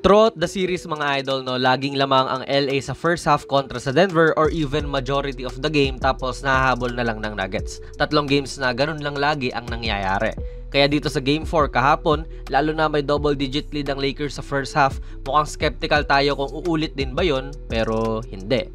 Throughout the series mga idol, no, laging lamang ang LA sa first half kontra sa Denver or even majority of the game tapos nahahabol na lang ng Nuggets. 3 games na ganun lang lagi ang nangyayari. Kaya dito sa Game 4 kahapon, lalo na may double-digit lead ang Lakers sa first half, mukhang skeptical tayo kung uulit din ba yun, pero hindi.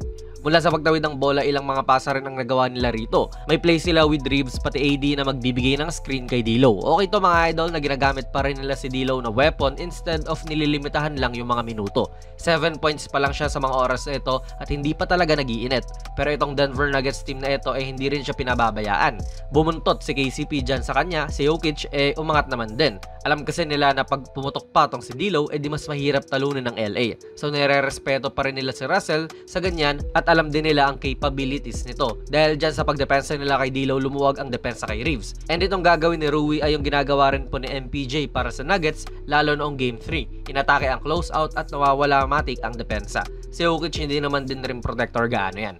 Mula sa pagtawid ng bola, ilang mga pasa rin ang nagawa nila rito. May play sila with Reeves pati AD na magbibigay ng screen kay D'Lo. Okay to mga idol na ginagamit pa rin nila si D'Lo na weapon instead of nililimitahan lang yung mga minuto. 7 points pa lang siya sa mga oras na ito at hindi pa talaga nag-iinit. Pero itong Denver Nuggets team na ito hindi rin siya pinababayaan. Bumuntot si KCP dyan sa kanya, si Jokic umangat naman din. Alam kasi nila na pag pumutok pa tong si D'Lo, di mas mahirap talunin ng LA. So nire-respeto pa rin nila si Russell sa ganyan at alam din nila ang capabilities nito. Dahil dyan sa pagdepensa nila kay D'Lo, lumuwag ang depensa kay Reeves. And itong gagawin ni Rui ay yung ginagawa rin po ni MPJ para sa Nuggets, lalo noong Game 3. Inatake ang closeout at nawawala matik ang depensa. Si Jokic hindi naman din rin protector gaano yan.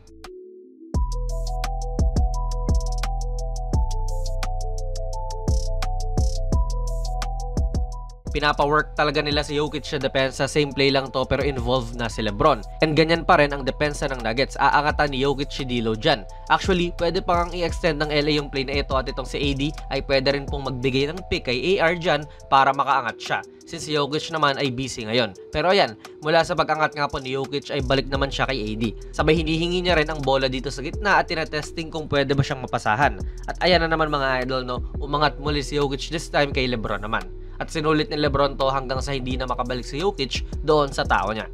Pinapawork talaga nila si Jokic sa depensa, same play lang to pero involved na si LeBron. And ganyan pa rin ang depensa ng Nuggets, aangatan ni Jokic si D'Lo dyan. Actually, pwede pa kang i-extend ng LA yung play na ito at itong si AD ay pwede rin pong magbigay ng pick kay AR dyan para makaangat siya. Since si Jokic naman ay busy ngayon. Pero ayan, mula sa pag-angat nga po ni Jokic ay balik naman siya kay AD. Sabay hinihingi niya rin ang bola dito sa gitna at tinetesting kung pwede ba siyang mapasahan. At ayan na naman mga idol, no, umangat muli si Jokic this time kay LeBron naman. At sinulit ni LeBron to hanggang sa hindi na makabalik si Jokic doon sa tao niya.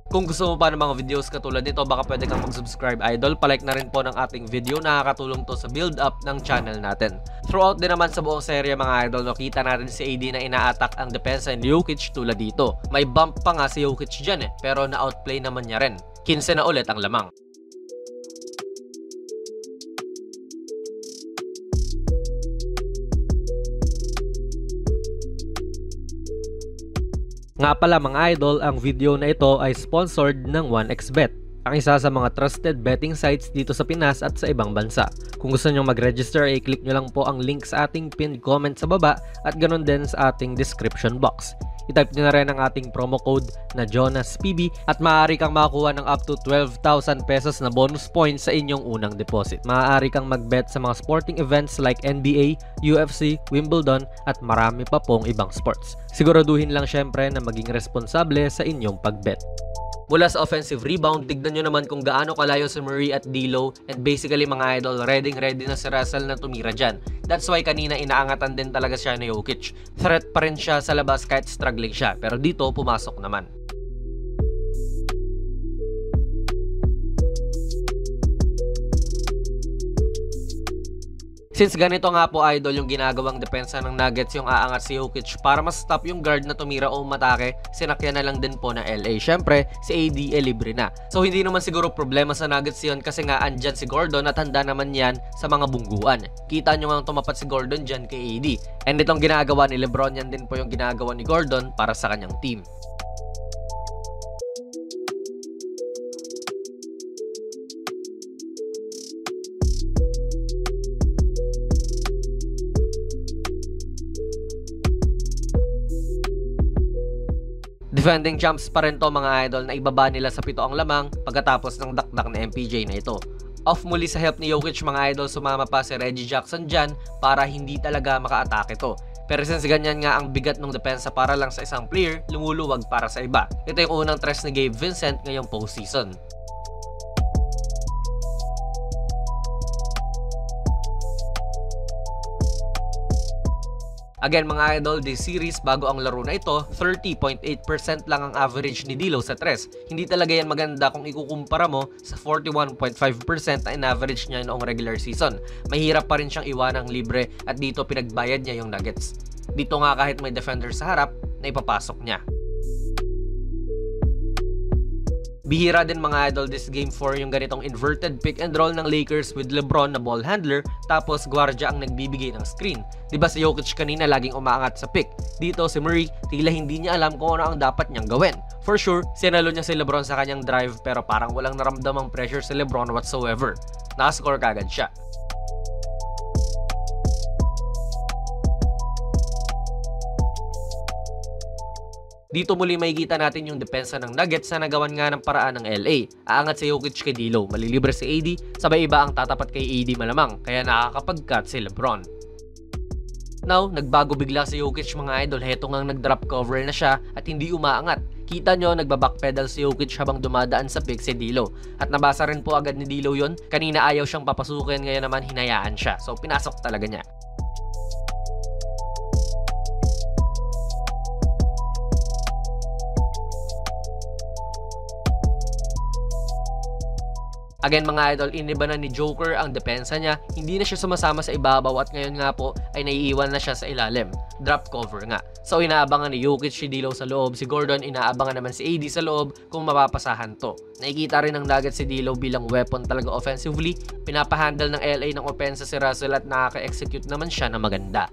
Kung gusto mo pa ng mga videos katulad nito, baka pwede kang mag-subscribe idol. Palike na rin po ng ating video, nakakatulong to sa build up ng channel natin. Throughout din naman sa buong serye mga idol, nakita natin si AD na ina-attack ang depensa ni Jokic tulad dito. May bump pa nga si Jokic dyan pero na-outplay naman niya rin. 15 na ulit ang lamang. Nga pala mga idol, ang video na ito ay sponsored ng 1xBet, ang isa sa mga trusted betting sites dito sa Pinas at sa ibang bansa. Kung gusto nyo mag-register, i-click nyo lang po ang link sa ating pinned comment sa baba at ganun din sa ating description box. I-type nyo na rin ang ating promo code na JONASPB at maaari kang makakuha ng up to 12,000 pesos na bonus points sa inyong unang deposit. Maaari kang mag-bet sa mga sporting events like NBA, UFC, Wimbledon at marami pa pong ibang sports. Siguraduhin lang syempre na maging responsable sa inyong pag-bet. Mula sa offensive rebound, tignan nyo naman kung gaano kalayo si Murray at D'Lo, and basically mga idol, ready na si Russell na tumira dyan. That's why kanina inaangatan din talaga siya ni Jokic. Threat pa rin siya sa labas kahit struggling siya, pero dito pumasok naman. Since ganito nga po idol yung ginagawang depensa ng Nuggets, yung aangat si Jokic para mas stop yung guard na tumira o umatake, sinakyan na lang din po na LA. Syempre, si AD libre na. So hindi naman siguro problema sa Nuggets yun kasi nga andyan si Gordon at handa naman yan sa mga bungguan. Kita nyo nga tumapat si Gordon dyan kay AD. And itong ginagawa ni LeBron, yan din po yung ginagawa ni Gordon para sa kanyang team. Defending champs pa rin to mga idol na ibaba nila sa 7 ang lamang pagkatapos ng dakdak na MPJ na ito. Off muli sa help ni Jokic mga idol, sumama pa si Reggie Jackson dyan para hindi talaga maka-atake to. Pero since ganyan nga ang bigat ng depensa para lang sa isang player, lumuluwag para sa iba. Ito yung unang tres ni Gabe Vincent ngayong postseason. Again mga idol, this series bago ang laro na ito, 30.8% lang ang average ni D'Lo sa tres. Hindi talaga yan maganda kung ikukumpara mo sa 41.5% na in-average niya noong regular season. Mahirap pa rin siyang iwanang libre at dito pinagbayad niya yung Nuggets. Dito nga kahit may defender sa harap, na ipapasok niya. Bihira din mga idol this game 4 yung ganitong inverted pick and roll ng Lakers with LeBron na ball handler tapos gwardiya ang nagbibigay ng screen. Diba si Jokic kanina laging umaangat sa pick? Dito si Murray tila hindi niya alam kung ano ang dapat niyang gawin. For sure, sinalo niya si LeBron sa kanyang drive pero parang walang naramdamang pressure si LeBron whatsoever. nakascore kagad siya. Dito muli makikita natin yung depensa ng Nuggets na nagawan nga ng paraan ng LA. Aangat si Jokic kay D'Lo, malilibre si AD, sabay iba ang tatapat kay AD malamang, kaya nakakapag-cut si LeBron. Now, nagbago bigla si Jokic mga idol, heto ngang nag-drop cover na siya at hindi umaangat. Kita nyo, nagbabackpedal si Jokic habang dumadaan sa pick si D'Lo. At nabasa rin po agad ni D'Lo yon. Kanina ayaw siyang papasukin, ngayon naman hinayaan siya. So, pinasok talaga niya. Again mga idol, iniba na ni Joker ang depensa niya, hindi na siya sumasama sa ibabaw at ngayon nga po ay naiiwan na siya sa ilalim. Drop cover nga. So inaabangan ni Jokic si D'Lo sa loob, si Gordon inaabangan naman si AD sa loob kung mapapasahan to. Nakikita rin ng Nuggets si D'Lo bilang weapon talaga offensively, pinapahandle ng LA ng opensa si Russell at nakaka-execute naman siya na maganda.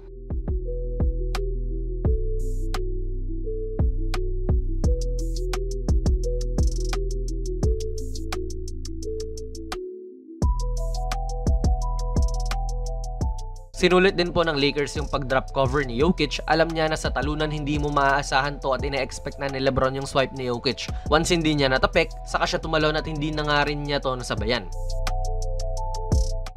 Sinulit din po ng Lakers yung pag-drop cover ni Jokic. Alam niya na sa talunan hindi mo maaasahan to at ina-expect na ni LeBron yung swipe ni Jokic. Once hindi niya natapik, saka siya tumalon at hindi na nga rin niya to nasabayan.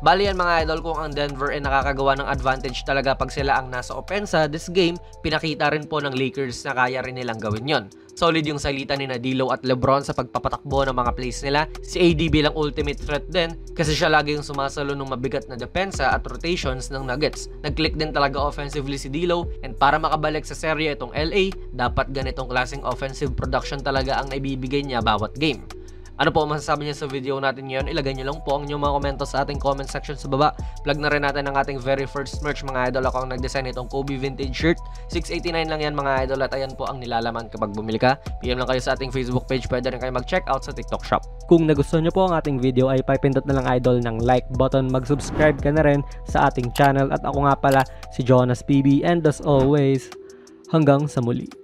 Bali yan mga idol, kung ang Denver ay nakakagawa ng advantage talaga pag sila ang nasa opensa, this game, pinakita rin po ng Lakers na kaya rin nilang gawin yon. Solid yung salita ni D'Lo at LeBron sa pagpapatakbo ng mga plays nila. Si AD bilang ultimate threat din kasi siya lagi yung sumasalo ng mabigat na depensa at rotations ng Nuggets. Nag-click din talaga offensively si D'Lo, and para makabalik sa serye itong LA, dapat ganitong klaseng offensive production talaga ang naibibigay niya bawat game. Ano po masasabi niyo sa video natin ngayon? Ilagay niyo lang po ang inyong mga komento sa ating comment section sa baba. Plug na rin natin ang ating very first merch mga idol. Ako ang nag-design itong Kobe Vintage shirt. $689 lang yan mga idol at ayan po ang nilalaman kapag bumili ka. PM lang kayo sa ating Facebook page. Pwede rin kayo mag-check out sa TikTok shop. Kung nagustuhan niyo po ang ating video ay pipindot na lang idol ng like button. Mag-subscribe ka na rin sa ating channel. At ako nga pala si Jonas PB, and as always, hanggang sa muli.